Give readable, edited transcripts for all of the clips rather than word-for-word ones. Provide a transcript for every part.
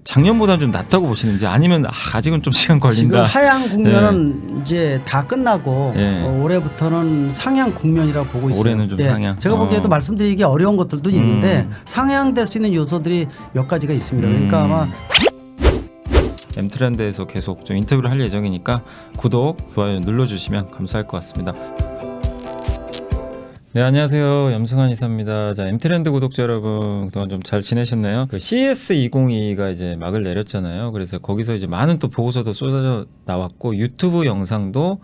작년보다는 좀 낫다고 보시는지 아니면 아직은 좀 시간 걸린다. 지금 하향 국면은 이제 다 끝나고 올해부터는 상향 국면이라고 보고 있어요. 올해는 좀 상향. 제가 보기에도 말씀드리기 어려운 것들도 있는데 상향될 수 있는 요소들이 몇 가지가 있습니다. 그러니까 아마 M트렌드에서 계속 좀 인터뷰를 할 예정이니까 구독, 좋아요 눌러주시면 감사할 것 같습니다. 네, 안녕하세요. 염승환 이사입니다. 자, M트렌드 구독자 여러분, 그동안 좀 잘 지내셨나요? 그 CES 2022가 이제 막을 내렸잖아요. 그래서 거기서 이제 많은 또 보고서도 쏟아져 나왔고, 유튜브 영상도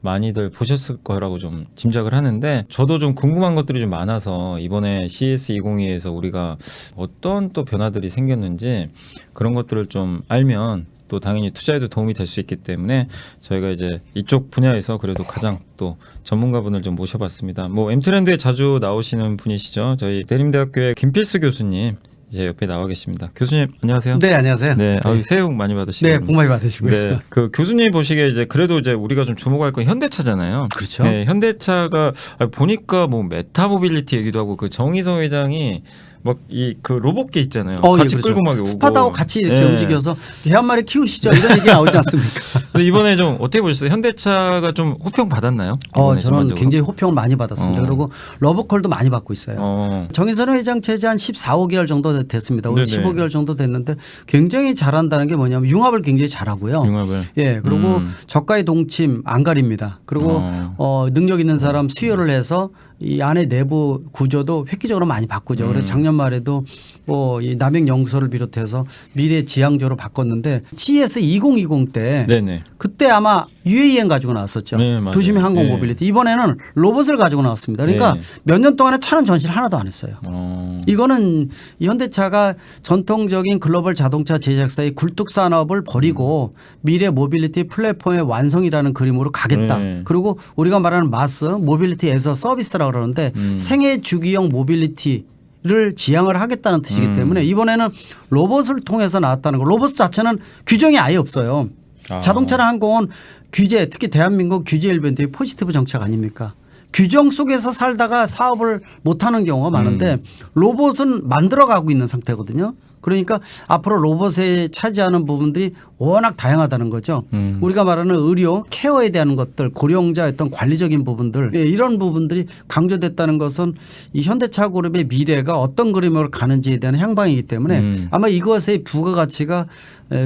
많이들 보셨을 거라고 좀 짐작을 하는데, 저도 좀 궁금한 것들이 좀 많아서 이번에 CES 2022에서 우리가 어떤 또 변화들이 생겼는지 그런 것들을 좀 알면 또 당연히 투자에도 도움이 될 수 있기 때문에 저희가 이제 이쪽 분야에서 그래도 가장 또 전문가분을 좀 모셔봤습니다. 뭐 M트렌드에 자주 나오시는 분이시죠. 저희 대림대학교의 김필수 교수님 이제 옆에 나와 계십니다. 교수님 안녕하세요. 네, 안녕하세요. 네, 새해 복 많이 받으시고. 네, 복 많이 받으시고요. 네, 그 교수님 보시기에 이제 그래도 이제 우리가 좀 주목할 건 현대차잖아요. 그렇죠. 네, 현대차가 보니까 뭐 메타모빌리티 얘기도 하고 그 정의성 회장이 막 이 그 로봇계 있잖아요. 같이 예, 그렇죠. 끌고 막 오고 스팟하고 같이 이렇게 움직여서 개 한 마리 키우시죠. 이런 얘기 나오지 않습니까? 근데 이번에 좀 어떻게 보셨어요? 현대차가 좀 호평 받았나요? 저는 전반적으로? 굉장히 호평을 많이 받았습니다. 그리고 러브콜도 많이 받고 있어요. 정의선 회장 체제 한 14~15개월 정도 됐습니다. 오늘 15개월 정도 됐는데 굉장히 잘한다는 게 뭐냐면 융합을 굉장히 잘하고요. 융합을. 예, 그리고 저가의 동침 안 가립니다. 그리고 능력 있는 사람 수요를 해서 이 안에 내부 구조도 획기적으로 많이 바꾸죠. 그래서 작년 말에도 뭐 이 남행연구소를 비롯해서 미래 지향조로 바꿨는데 CES 2020 때 네네. 그때 아마 UAM 가지고 나왔었죠. 네, 맞아요. 도심의 항공 네. 모빌리티. 이번에는 로봇을 가지고 나왔습니다. 그러니까 네. 몇 년 동안에 차는 전시를 하나도 안 했어요. 이거는 이 현대차가 전통적인 글로벌 자동차 제작사의 굴뚝 산업을 버리고 미래 모빌리티 플랫폼의 완성이라는 그림으로 가겠다. 네. 그리고 우리가 말하는 마스 모빌리티 에서 서비스라고 그러는데 생애 주기형 모빌리티를 지향을 하겠다는 뜻이기 때문에 이번에는 로봇을 통해서 나왔다는 거. 로봇 자체는 규정이 아예 없어요. 자동차나 항공은 규제, 특히 대한민국 규제 일변도의 포지티브 정책 아닙니까? 규정 속에서 살다가 사업을 못하는 경우가 많은데 로봇은 만들어가고 있는 상태거든요. 그러니까 앞으로 로봇에 차지하는 부분들이 워낙 다양하다는 거죠. 우리가 말하는 의료, 케어에 대한 것들, 고령자 어떤 관리적인 부분들 이런 부분들이 강조됐다는 것은 이 현대차 그룹의 미래가 어떤 그림으로 가는지에 대한 향방이기 때문에 아마 이것의 부가가치가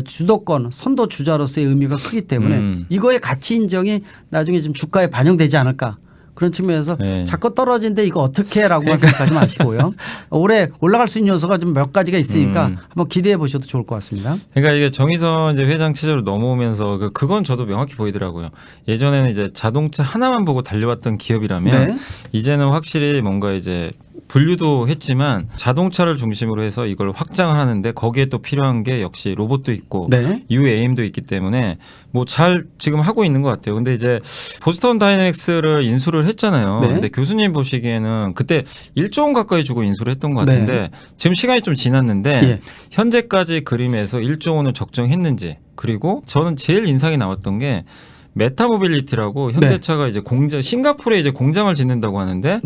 주도권, 선도 주자로서의 의미가 크기 때문에 이거의 가치 인정이 나중에 좀 주가에 반영되지 않을까. 그런 측면에서 자꾸 떨어진데 이거 어떻게 라고만 생각하지 마시고요. 올해 올라갈 수 있는 요소가 좀 몇 가지가 있으니까 한번 기대해 보셔도 좋을 것 같습니다. 그러니까 이게 정의선 이제 회장 체제로 넘어오면서 그건 저도 명확히 보이더라고요. 예전에는 이제 자동차 하나만 보고 달려왔던 기업이라면 이제는 확실히 뭔가 이제 분류도 했지만 자동차를 중심으로 해서 이걸 확장을 하는데 거기에 또 필요한 게 역시 로봇도 있고 UAM도 있기 때문에 뭐 잘 지금 하고 있는 것 같아요. 근데 이제 보스턴 다이내믹스를 인수를 했잖아요. 근데 교수님 보시기에는 그때 1조 원 가까이 주고 인수를 했던 것 같은데 지금 시간이 좀 지났는데 현재까지 그림에서 1조 원을 적정했는지, 그리고 저는 제일 인상이 나왔던 게 메타모빌리티라고 현대차가 이제 싱가포르에 이제 공장을 짓는다고 하는데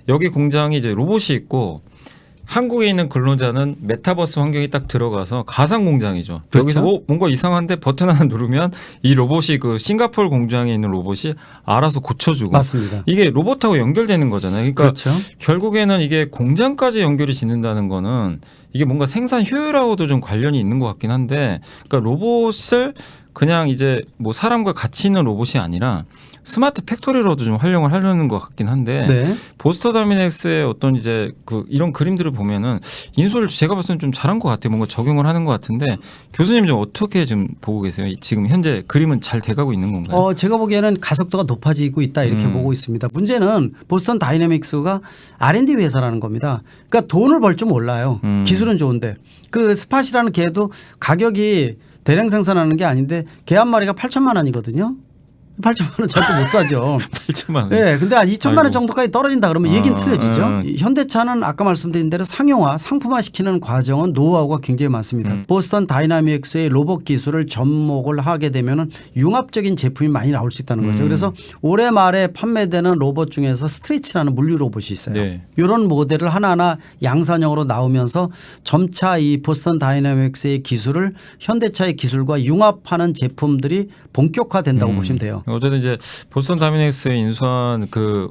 여기 공장이 이제 로봇이 있고 한국에 있는 근로자는 메타버스 환경이 딱 들어가서 가상 공장이죠. 그렇죠? 여기서 뭔가 이상한데 버튼 하나 누르면 이 로봇이 그 싱가포르 공장에 있는 로봇이 알아서 고쳐주고. 맞습니다. 이게 로봇하고 연결되는 거잖아요. 그러니까 결국에는 이게 공장까지 연결이 짓는다는 거는 이게 뭔가 생산 효율하고도 좀 관련이 있는 것 같긴 한데, 그러니까 로봇을 그냥 이제 뭐 사람과 같이 있는 로봇이 아니라 스마트 팩토리로도 좀 활용을 하려는 것 같긴 한데 보스턴 다이내믹스의 어떤 이제 그 이런 그림들을 보면은 인수를 제가 봤을 때는 좀 잘한 것 같아요. 뭔가 적용을 하는 것 같은데 교수님 좀 어떻게 좀 보고 계세요? 지금 현재 그림은 잘 돼가고 있는 건가요? 제가 보기에는 가속도가 높아지고 있다 이렇게 보고 있습니다. 문제는 보스턴 다이내믹스가 R&D 회사라는 겁니다. 그러니까 돈을 벌 줄 몰라요. 기술은 좋은데 그 스팟이라는 개도 가격이 대량 생산하는 게 아닌데 개 한 마리가 8천만 원이거든요. 8천만 원 절대 못 사죠. 8천만 원. 네, 근데 한 2천만 원 아이고. 정도까지 떨어진다 그러면 얘기는 틀려지죠. 음. 현대차는 아까 말씀드린 대로 상용화, 상품화시키는 과정은 노하우가 굉장히 많습니다. 보스턴 다이나믹스의 로봇 기술을 접목을 하게 되면은 융합적인 제품이 많이 나올 수 있다는 거죠. 그래서 올해 말에 판매되는 로봇 중에서 스트레치라는 물류 로봇이 있어요. 네. 이런 모델을 하나하나 양산형으로 나오면서 점차 이 보스턴 다이나믹스의 기술을 현대차의 기술과 융합하는 제품들이 본격화된다고 보시면 돼요. 어쨌든 이제 보스턴 다이내믹스에 인수한 그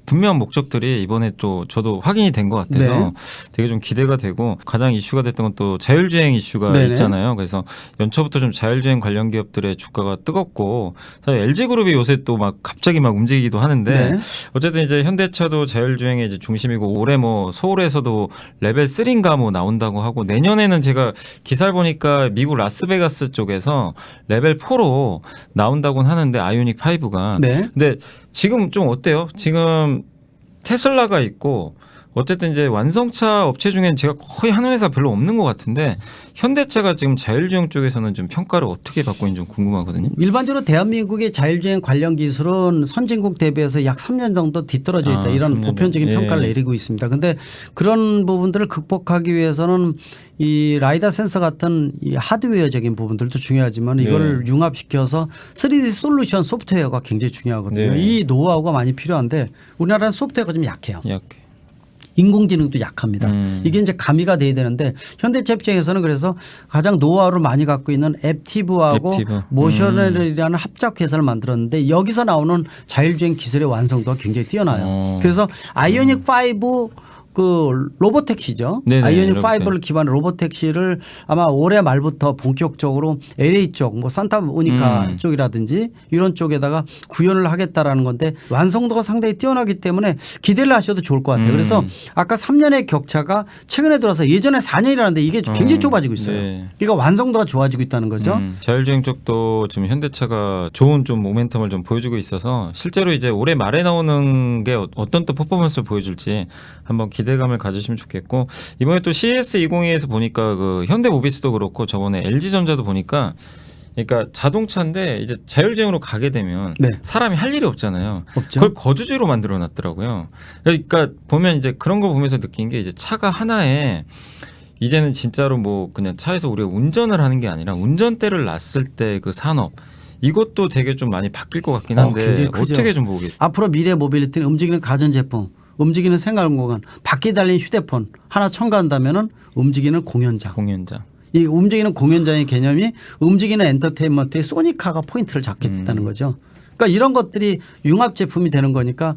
분명한 목적들이 이번에 또 저도 확인이 된 것 같아서 네. 되게 좀 기대가 되고 가장 이슈가 됐던 건 또 자율주행 이슈가 네네. 있잖아요. 그래서 연초부터 좀 자율주행 관련 기업들의 주가가 뜨겁고 사실 LG그룹이 요새 또 막 갑자기 막 움직이기도 하는데 네. 어쨌든 이제 현대차도 자율주행의 이제 중심이고 올해 뭐 서울에서도 레벨 3인가 뭐 나온다고 하고 내년에는 제가 기사를 보니까 미국 라스베가스 쪽에서 레벨 4로 나온다고는 하는데 아이오닉 5가 네. 근데 지금 좀 어때요? 지금 테슬라가 있고 어쨌든 이제 완성차 업체 중에는 제가 거의 한 회사 별로 없는 것 같은데 현대차가 지금 자율주행 쪽에서는 좀 평가를 어떻게 받고 있는지 좀 궁금하거든요. 일반적으로 대한민국의 자율주행 관련 기술은 선진국 대비해서 약 3년 정도 뒤떨어져 있다. 이런 3년 보편적인 예. 평가를 내리고 있습니다. 그런데 그런 부분들을 극복하기 위해서는 이 라이다 센서 같은 이 하드웨어적인 부분들도 중요하지만 이걸 융합시켜서 3D 솔루션 소프트웨어가 굉장히 중요하거든요. 네. 이 노하우가 많이 필요한데 우리나라는 소프트웨어가 좀 약해요. 약해. 인공지능도 약합니다. 이게 이제 가미가 돼야 되는데 현대차 입장에서는 그래서 가장 노하우를 많이 갖고 있는 앱티브하고 앱티브. 모셔널이라는 합작 회사를 만들었는데 여기서 나오는 자율주행 기술의 완성도가 굉장히 뛰어나요. 그래서 아이오닉 5 그 로보택시죠. 네네, 아이오닉 로보택. 5를 기반으로 로보택시를 아마 올해 말부터 본격적으로 LA 쪽, 뭐 산타모니카 쪽이라든지 이런 쪽에다가 구현을 하겠다라는 건데 완성도가 상당히 뛰어나기 때문에 기대를 하셔도 좋을 것 같아요. 그래서 아까 3년의 격차가 최근에 들어서 예전에 4년이라는데 이게 굉장히 좁아지고 있어요. 네. 그러니까 완성도가 좋아지고 있다는 거죠. 자율주행 쪽도 지금 현대차가 좋은 좀 모멘텀을 좀 보여주고 있어서 실제로 이제 올해 말에 나오는 게 어떤 또 퍼포먼스를 보여줄지 한번 기대감을 가지시면 좋겠고 이번에 또 CES2022에서 보니까 그 현대모비스도 그렇고 저번에 LG전자도 보니까 그러니까 자동차인데 이제 자율주행으로 가게 되면 네. 사람이 할 일이 없잖아요. 없죠. 그걸 거주지로 만들어 놨더라고요. 그러니까 보면 이제 그런 거 보면서 느낀 게 이제 차가 하나에 이제는 진짜로 뭐 그냥 차에서 우리가 운전을 하는 게 아니라 운전대를 놨을 때 그 산업 이것도 되게 좀 많이 바뀔 것 같긴 한데 굉장히 크죠. 어떻게 좀 보겠어요? 앞으로 미래 모빌리티는 움직이는 가전제품, 움직이는 생활공간, 바퀴 달린 휴대폰 하나 첨가한다면은 움직이는 공연장. 공연장. 이 움직이는 공연장의 개념이 움직이는 엔터테인먼트의 소니카가 포인트를 잡겠다는 거죠. 그러니까 이런 것들이 융합 제품이 되는 거니까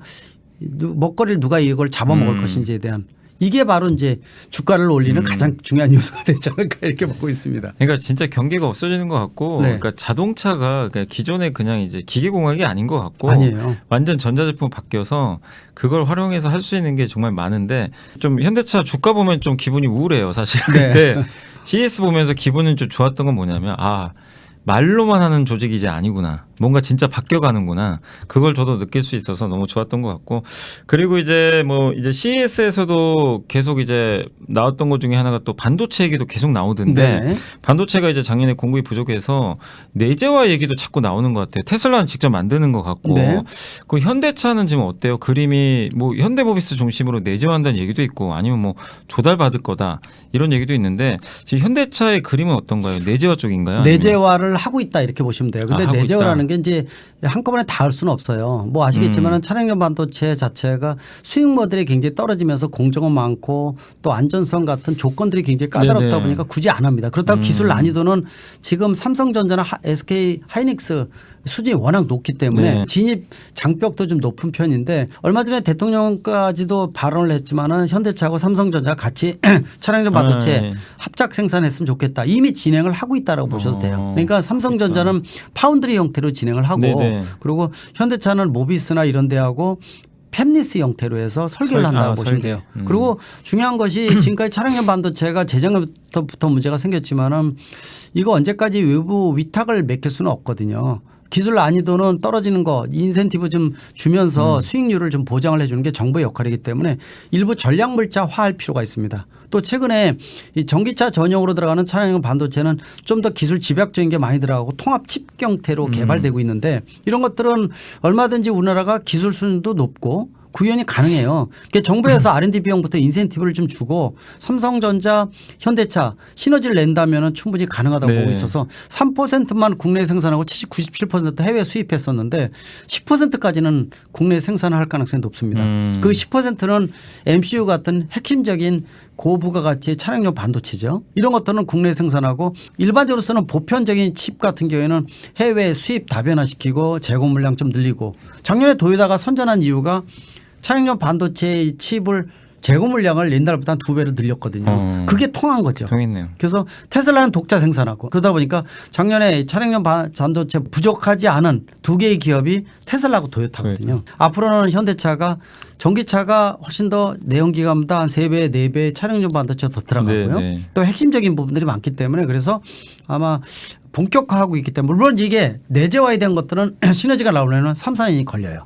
먹거리를 누가 이걸 잡아먹을 것인지에 대한 이게 바로 이제 주가를 올리는 가장 중요한 요소가 되지 않을까 이렇게 보고 있습니다. 그러니까 진짜 경계가 없어지는 것 같고, 네. 그러니까 자동차가 그냥 기존에 그냥 이제 기계공학이 아닌 것 같고, 아니에요. 완전 전자제품 바뀌어서 그걸 활용해서 할 수 있는 게 정말 많은데 좀 현대차 주가 보면 좀 기분이 우울해요, 사실. 네. 근데 CS 보면서 기분은 좀 좋았던 건 뭐냐면 말로만 하는 조직이 이제 아니구나. 뭔가 진짜 바뀌어가는구나. 그걸 저도 느낄 수 있어서 너무 좋았던 것 같고. 그리고 이제 이제 CES에서도 계속 이제 나왔던 것 중에 하나가 또 반도체 얘기도 계속 나오던데 네. 반도체가 이제 작년에 공급이 부족해서 내재화 얘기도 자꾸 나오는 것 같아요. 테슬라는 직접 만드는 것 같고. 네. 그 현대차는 지금 어때요? 그림이 현대모비스 중심으로 내재화한다는 얘기도 있고 아니면 조달받을 거다 이런 얘기도 있는데 지금 현대차의 그림은 어떤가요? 내재화 쪽인가요? 아니면? 내재화를 하고 있다 이렇게 보시면 돼요. 근데 하고 내재화라는 게 이제 한꺼번에 다 할 수는 없어요. 뭐 아시겠지만은 차량용 반도체 자체가 수익 모델이 굉장히 떨어지면서 공정은 많고 또 안전성 같은 조건들이 굉장히 까다롭다 네네. 보니까 굳이 안 합니다. 그렇다고 기술 난이도는 지금 삼성전자나 SK 하이닉스 수준이 워낙 높기 때문에 네. 진입 장벽도 좀 높은 편인데 얼마 전에 대통령까지도 발언을 했지만은 현대차하고 삼성전자 같이 차량용 반도체 네. 합작 생산했으면 좋겠다. 이미 진행을 하고 있다라고 보셔도 돼요. 그러니까 삼성전자는 파운드리 형태로 진행을 하고 네네. 그리고 현대차는 모비스나 이런 데하고 팹리스 형태로 해서 설계를 한다고 보시면 돼요. 그리고 중요한 것이 지금까지 차량용 반도체가 재작년부터 문제가 생겼지만은 이거 언제까지 외부 위탁을 맡길 수는 없거든요. 기술 난이도는 떨어지는 거 인센티브 좀 주면서 수익률을 좀 보장을 해주는 게 정부의 역할이기 때문에 일부 전략물자화할 필요가 있습니다. 또 최근에 이 전기차 전용으로 들어가는 차량용 반도체는 좀 더 기술 집약적인 게 많이 들어가고 통합 칩 형태로 개발되고 있는데 이런 것들은 얼마든지 우리나라가 기술 수준도 높고 구현이 가능해요. 그러니까 정부에서 R&D 비용부터 인센티브를 좀 주고 삼성전자, 현대차 시너지를 낸다면 충분히 가능하다고 네. 보고 있어서 3%만 국내에 생산하고 97% 해외 수입했었는데 10%까지는 국내에 생산을 할 가능성이 높습니다. 그 10%는 MCU 같은 핵심적인 고부가가치 차량용 반도체죠. 이런 것들은 국내에 생산하고 일반적으로 쓰는 보편적인 칩 같은 경우에는 해외 수입 다변화시키고 재고 물량 좀 늘리고 작년에 도요타가 선전한 이유가 차량용 반도체 칩을 재고 물량을 옛날보다 한 2배로 늘렸거든요. 그게 통한 거죠. 통했네요. 그래서 테슬라는 독자 생산하고 그러다 보니까 작년에 차량용 반도체 부족하지 않은 두 개의 기업이 테슬라하고 도요타거든요. 앞으로는 현대차가 전기차가 훨씬 더 내연기관보다 한 3배, 4배 차량용 반도체가 더 들어가고요. 네. 또 핵심적인 부분들이 많기 때문에 그래서 아마 본격화하고 있기 때문에 물론 이게 내재화에 대한 것들은 시너지가 나오려면 3, 4년이 걸려요.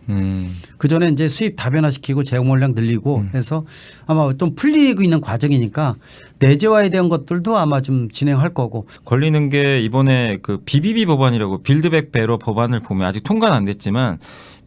그전에 이제 수입 다변화시키고 재고 물량 늘리고 해서 아마 좀 풀리고 있는 과정이니까 내재화에 대한 것들도 아마 좀 진행할 거고. 걸리는 게 이번에 그 BBB 법안이라고 빌드백 베러 법안을 보면 아직 통과는 안 됐지만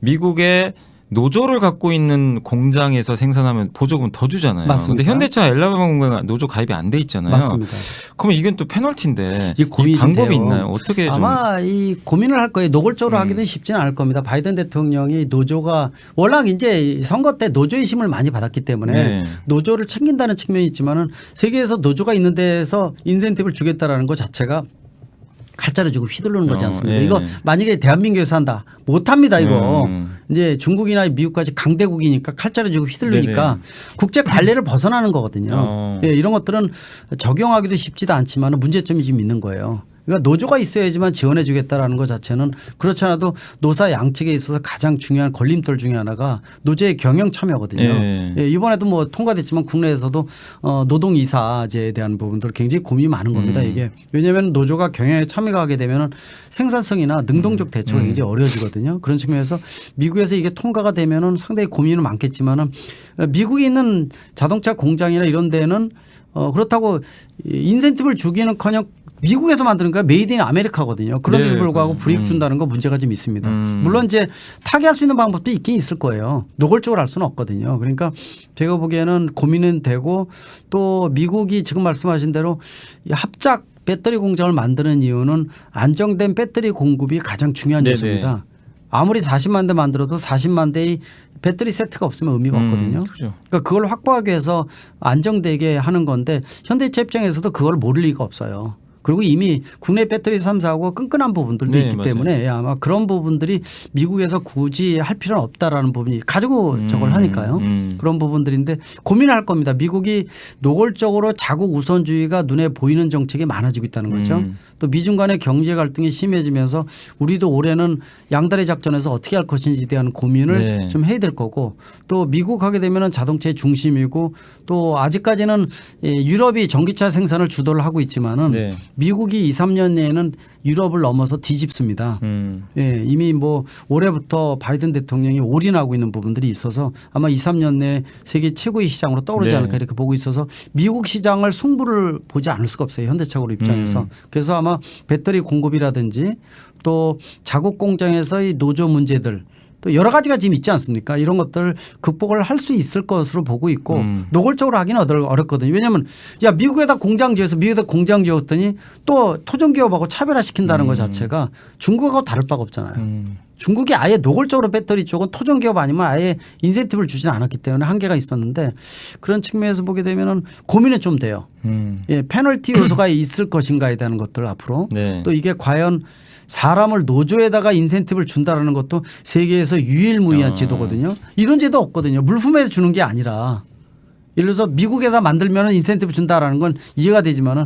미국의 노조를 갖고 있는 공장에서 생산하면 보조금 더 주잖아요. 맞습니다. 근데 현대차 엘라바마 공장 노조 가입이 안 돼 있잖아요. 맞습니다. 그러면 이건 또 페널티인데 이 고민이 방법이 돼요. 있나요? 어떻게 좀 아마 이 고민을 할 거예요. 노골적으로 하기는 쉽지는 않을 겁니다. 바이든 대통령이 노조가 워낙 이제 선거 때 노조의 힘을 많이 받았기 때문에 네. 노조를 챙긴다는 측면이 있지만은 세계에서 노조가 있는 데에서 인센티브를 주겠다라는 것 자체가 칼자루 주고 휘두르는 거지 않습니까? 예. 이거 만약에 대한민국에서 한다 못합니다 이거. 음. 이제 중국이나 미국까지 강대국이니까 칼자루 주고 휘두르니까 네네. 국제 관례를 벗어나는 거거든요. 어. 예, 이런 것들은 적용하기도 쉽지도 않지만 문제점이 좀 있는 거예요. 그러니까 노조가 있어야지만 지원해 주겠다라는 것 자체는 그렇지 않아도 노사 양측에 있어서 가장 중요한 걸림돌 중에 하나가 노조의 경영 참여거든요. 예. 예, 이번에도 뭐 통과됐지만 국내에서도 노동이사제에 대한 부분들 굉장히 고민이 많은 겁니다. 이게 왜냐하면 노조가 경영에 참여가 하게 되면 생산성이나 능동적 대처가 굉장히 어려워지거든요. 그런 측면에서 미국에서 이게 통과가 되면은 상당히 고민은 많겠지만은 미국에 있는 자동차 공장이나 이런 데는 그렇다고 인센티브를 주기는커녕 미국에서 만드는 거 메이드 인 아메리카거든요. 그런데도 네. 불구하고 불이익 준다는 거 문제가 좀 있습니다. 물론 이제 타개할 수 있는 방법도 있긴 있을 거예요. 노골적으로 할 수는 없거든요. 그러니까 제가 보기에는 고민은 되고 또 미국이 지금 말씀하신 대로 이 합작 배터리 공장을 만드는 이유는 안정된 배터리 공급이 가장 중요한 네네. 요소입니다. 아무리 40만 대 만들어도 40만 대의 배터리 세트가 없으면 의미가 없거든요. 그렇죠. 그러니까 그걸 확보하기 위해서 안정되게 하는 건데 현대차 입장에서도 그걸 모를 리가 없어요. 그리고 이미 국내 배터리 3사하고 끈끈한 부분들도 네, 있기 맞아요. 때문에 아마 그런 부분들이 미국에서 굳이 할 필요는 없다라는 부분이 가지고 저걸 하니까요. 그런 부분들인데 고민할 겁니다. 미국이 노골적으로 자국 우선주의가 눈에 보이는 정책이 많아지고 있다는 거죠. 또 미중 간의 경제 갈등이 심해지면서 우리도 올해는 양다리 작전에서 어떻게 할 것인지에 대한 고민을 네. 좀 해야 될 거고 또 미국 하게 되면 자동차의 중심이고 또 아직까지는 유럽이 전기차 생산을 주도를 하고 있지만은 네. 미국이 2, 3년 내에는 유럽을 넘어서 뒤집습니다. 예, 이미 뭐 올해부터 바이든 대통령이 올인하고 있는 부분들이 있어서 아마 2, 3년 내에 세계 최고의 시장으로 떠오르지 네. 않을까 이렇게 보고 있어서 미국 시장을 승부를 보지 않을 수가 없어요. 현대차 그룹 입장에서. 그래서 아마 배터리 공급이라든지 또 자국 공장에서의 노조 문제들 또 여러 가지가 지금 있지 않습니까? 이런 것들을 극복을 할 수 있을 것으로 보고 있고 노골적으로 하기는 어렵거든요. 왜냐하면 야 미국에다 공장 지어서 미국에다 공장 지었더니 또 토종기업하고 차별화시킨다는 것 자체가 중국하고 다를 바가 없잖아요. 중국이 아예 노골적으로 배터리 쪽은 토종기업 아니면 아예 인센티브를 주지는 않았기 때문에 한계가 있었는데 그런 측면에서 보게 되면은 고민은 좀 돼요. 예, 페널티 요소가 있을 것인가에 대한 것들 앞으로 네. 또 이게 과연 사람을 노조에다가 인센티브를 준다라는 것도 세계에서 유일무이한 제도거든요. 이런 제도 없거든요. 물품에서 주는 게 아니라 예를 들어서 미국에다 만들면 인센티브 준다라는 건 이해가 되지만은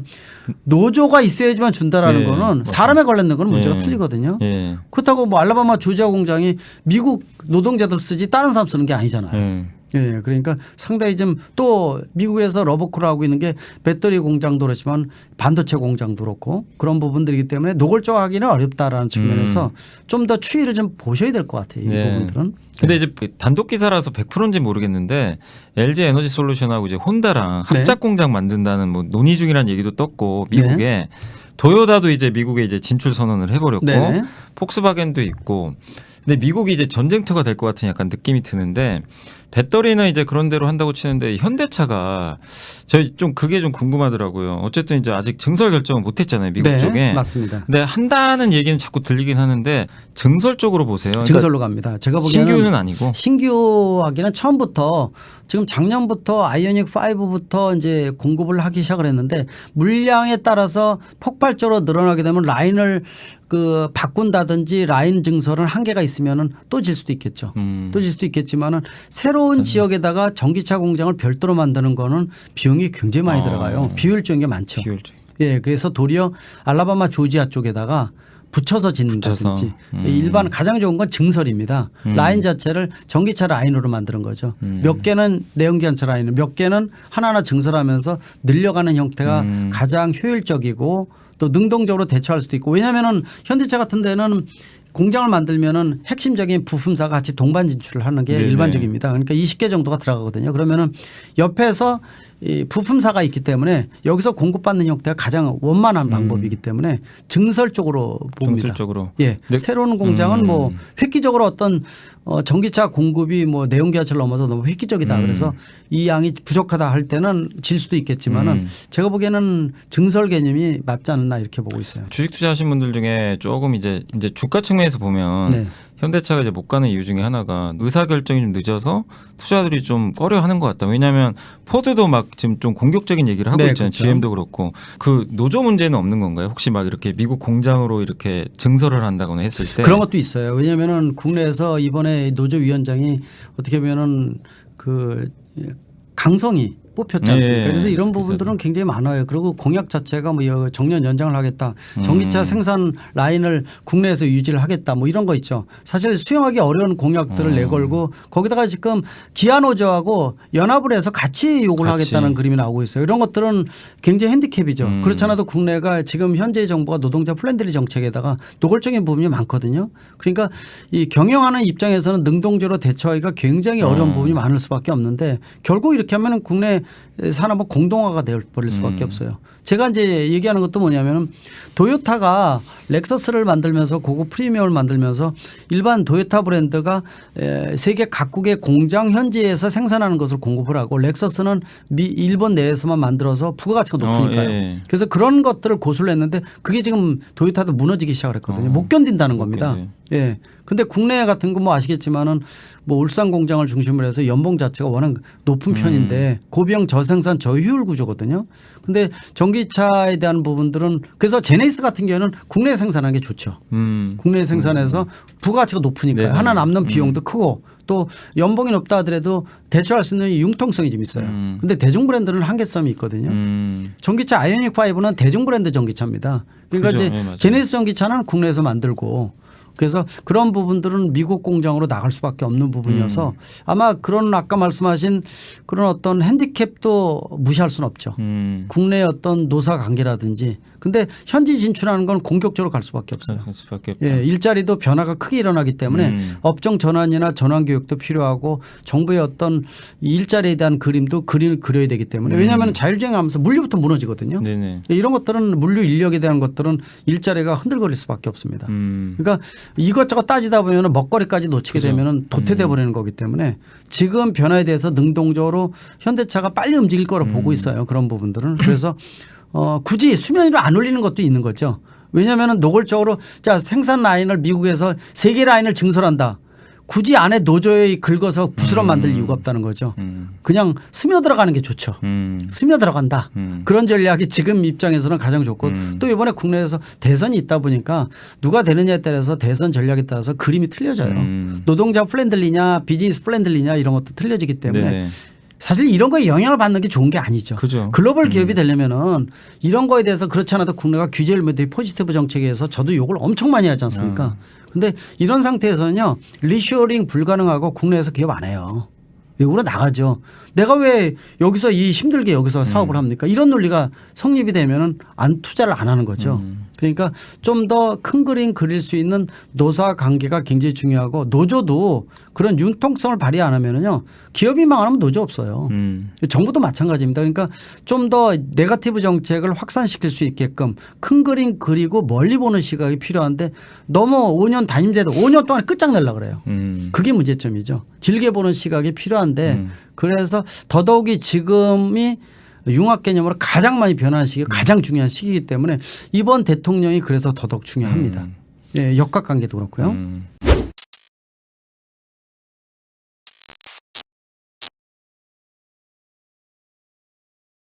노조가 있어야지만 준다라는 예, 거는 맞아요. 사람에 관련된 건 문제가 예. 틀리거든요. 예. 그렇다고 뭐 알라바마 조지아 공장이 미국 노동자들 쓰지 다른 사람 쓰는 게 아니잖아요. 예, 그러니까 상당히 좀 또 미국에서 러버콜을 하고 있는 게 배터리 공장도 그렇지만 반도체 공장도 그렇고 그런 부분들이기 때문에 노골적하기는 어렵다라는 측면에서 좀 더 추이를 좀 보셔야 될 것 같아요. 이 네. 부분들은. 근데 이제 단독 기사라서 100%인지 모르겠는데 LG 에너지 솔루션하고 이제 혼다랑 합작 공장 만든다는 뭐 논의 중이라는 얘기도 떴고 미국에 도요타도 이제 미국에 이제 진출 선언을 해버렸고 네. 폭스바겐도 있고. 근데 미국이 이제 전쟁터가 될 것 같은 약간 느낌이 드는데 배터리는 이제 그런 대로 한다고 치는데 현대차가 저희 좀 그게 좀 궁금하더라고요. 어쨌든 이제 아직 증설 결정은 못했잖아요 미국 네, 쪽에. 맞습니다. 근데 한다는 얘기는 자꾸 들리긴 하는데 증설 쪽으로 보세요. 그러니까 증설로 갑니다. 제가 보기에는 신규는 아니고 신규하기는 처음부터 지금 작년부터 아이오닉 5부터 이제 공급을 하기 시작을 했는데 물량에 따라서 폭발적으로 늘어나게 되면 라인을 그 바꾼다든지 라인 증설은 한계가 있으면은 또 질 수도 있겠죠. 또 질 수도 있겠지만은 새로운 지역에다가 전기차 공장을 별도로 만드는 거는 비용이 굉장히 많이 들어가요. 비효율적인 게 많죠. 비율적. 예, 그래서 도리어 알라바마 조지아 쪽에다가 붙여서 짓는다든지 일반 가장 좋은 건 증설입니다. 라인 자체를 전기차 라인으로 만드는 거죠. 몇 개는 내연기관차 라인을 몇 개는 하나하나 증설하면서 늘려가는 형태가 가장 효율적이고 또 능동적으로 대처할 수도 있고 왜냐하면은 현대차 같은 데는 공장을 만들면은 핵심적인 부품사가 같이 동반 진출을 하는 게 네네. 일반적입니다. 그러니까 20개 정도가 들어가거든요. 그러면은 옆에서 이 부품사가 있기 때문에 여기서 공급받는 형태가 가장 원만한 방법이기 때문에 증설 쪽으로 봅니다. 증설 쪽으로. 예. 네. 새로운 공장은 뭐 획기적으로 어떤 전기차 공급이 뭐 내연기관차를 넘어서 너무 획기적이다. 그래서 이 양이 부족하다 할 때는 질 수도 있겠지만은 제가 보기에는 증설 개념이 맞지 않나 이렇게 보고 있어요. 주식 투자하신 분들 중에 조금 이제 주가 측면에서 보면 네. 현대차가 이제 못 가는 이유 중에 하나가 의사 결정이 좀 늦어서 투자들이 좀 꺼려하는 것 같다. 왜냐하면 포드도 막 지금 좀 공격적인 얘기를 하고 네, 있잖아요. 그렇죠. GM도 그렇고 그 노조 문제는 없는 건가요? 혹시 막 이렇게 미국 공장으로 이렇게 증설을 한다거나 했을 때 그런 것도 있어요. 왜냐하면은 국내에서 이번에 노조위원장이 어떻게 보면은 그 강성이 뽑혔지 않습니까? 예, 그래서 이런 부분들은 굉장히 많아요. 그리고 공약 자체가 뭐 정년 연장을 하겠다. 전기차 생산 라인을 국내에서 유지를 하겠다. 뭐 이런 거 있죠. 사실 수용하기 어려운 공약들을 내걸고 거기다가 지금 기아노조하고 연합을 해서 같이 요구를 같이. 하겠다는 그림이 나오고 있어요. 이런 것들은 굉장히 핸디캡이죠. 그렇지 않아도 국내가 지금 현재 정부가 노동자 플랜들리 정책에다가 노골적인 부분이 많거든요. 그러니까 이 경영하는 입장에서는 능동적으로 대처하기가 굉장히 어려운 부분이 많을 수밖에 없는데 결국 이렇게 하면 국내 산업은 공동화가 되어버릴 수밖에 없어요. 제가 이제 얘기하는 것도 뭐냐면 도요타가 렉서스를 만들면서 고급 프리미엄을 만들면서 일반 도요타 브랜드가 세계 각국의 공장 현지에서 생산하는 것을 공급을 하고 렉서스는 일본 내에서만 만들어서 부가가치가 높으니까요. 예. 그래서 그런 것들을 고수를 했는데 그게 지금 도요타도 무너지기 시작을 했거든요. 못 견딘다는 겁니다. 예. 근데 국내 같은 거 뭐 아시겠지만은 뭐 울산 공장을 중심으로 해서 연봉 자체가 워낙 높은 편인데 고비용 저생산 저효율 구조거든요. 근데 전기차에 대한 부분들은 그래서 제네시스 같은 경우는 국내에 생산하는 게 좋죠. 국내에 생산해서 부가가치가 높으니까요. 네네. 하나 남는 비용도 크고 또 연봉이 높다 하더라도 대처할 수 있는 융통성이 좀 있어요. 근데 대중 브랜드는 한계점이 있거든요. 전기차 아이오닉 5는 대중 브랜드 전기차입니다. 그러니까 그죠. 이제 네, 맞아요. 제네시스 전기차는 국내에서 만들고 그래서 그런 부분들은 미국 공장으로 나갈 수밖에 없는 부분이어서 아마 그런 아까 말씀하신 그런 어떤 핸디캡도 무시할 수는 없죠. 국내의 어떤 노사 관계라든지. 근데 현지 진출하는 건 공격적으로 갈 수밖에 없어요. 할 수밖에 없다. 예, 일자리도 변화가 크게 일어나기 때문에 업종 전환이나 전환 교육도 필요하고 정부의 어떤 일자리에 대한 그림도 그려야 되기 때문에 왜냐하면 자율주행하면서 물류부터 무너지거든요. 네네. 이런 것들은 물류 인력에 대한 것들은 일자리가 흔들거릴 수밖에 없습니다. 그러니까 이것저것 따지다 보면 먹거리까지 놓치게 되면 도태돼 버리는 거기 때문에 지금 변화에 대해서 능동적으로 현대차가 빨리 움직일 거로 보고 있어요. 그런 부분들은. 그래서 굳이 수면 위로 안 올리는 것도 있는 거죠. 왜냐하면 노골적으로 자 생산 라인을 미국에서 3개 라인을 증설한다. 굳이 안에 노조에 긁어서 부스럼 만들 이유가 없다는 거죠. 그냥 스며 들어가는 게 좋죠. 스며 들어간다. 그런 전략이 지금 입장에서는 가장 좋고 또 이번에 국내에서 대선이 있다 보니까 누가 되느냐에 따라서 대선 전략에 따라서 그림이 틀려져요. 노동자 플랜들리냐 비즈니스 플랜들리냐 이런 것도 틀려지기 때문에 네네. 사실 이런 거에 영향을 받는 게 좋은 게 아니죠. 그죠. 글로벌 기업이 되려면은 이런 거에 대해서 그렇지 않아도 국내가 규제를 매도 포지티브 정책에 의해서 저도 욕을 엄청 많이 하지 않습니까? 근데 이런 상태에서는요 리쇼링 불가능하고 국내에서 기업 안 해요. 외국으로 나가죠. 내가 왜 여기서 이 힘들게 여기서 사업을 합니까? 이런 논리가 성립이 되면은 안 투자를 안 하는 거죠. 그러니까 좀 더 큰 그림 그릴 수 있는 노사 관계가 굉장히 중요하고 노조도 그런 융통성을 발휘 안 하면은요 기업이 망하면 노조 없어요. 정부도 마찬가지입니다. 그러니까 좀 더 네거티브 정책을 확산시킬 수 있게끔 큰 그림 그리고 멀리 보는 시각이 필요한데 너무 5년 단임제도 5년 동안 끝장내려고 그래요. 그게 문제점이죠. 길게 보는 시각이 필요한데 그래서 더더욱이 지금이 융합 개념으로 가장 많이 변하는 시기 가장 중요한 시기이기 때문에 이번 대통령이 그래서 더더욱 중요합니다. 예, 역학관계도 그렇고요.